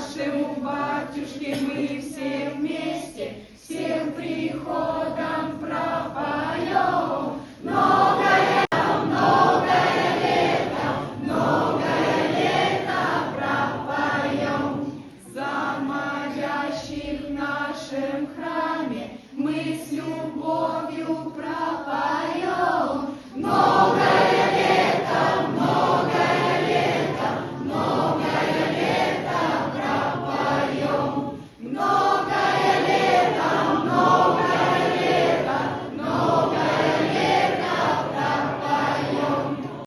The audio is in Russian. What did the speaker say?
нашему батюшке мы все вместе, всем приходом пропоем. Многое лето пропоем. За молящих в нашем храме мы с любовью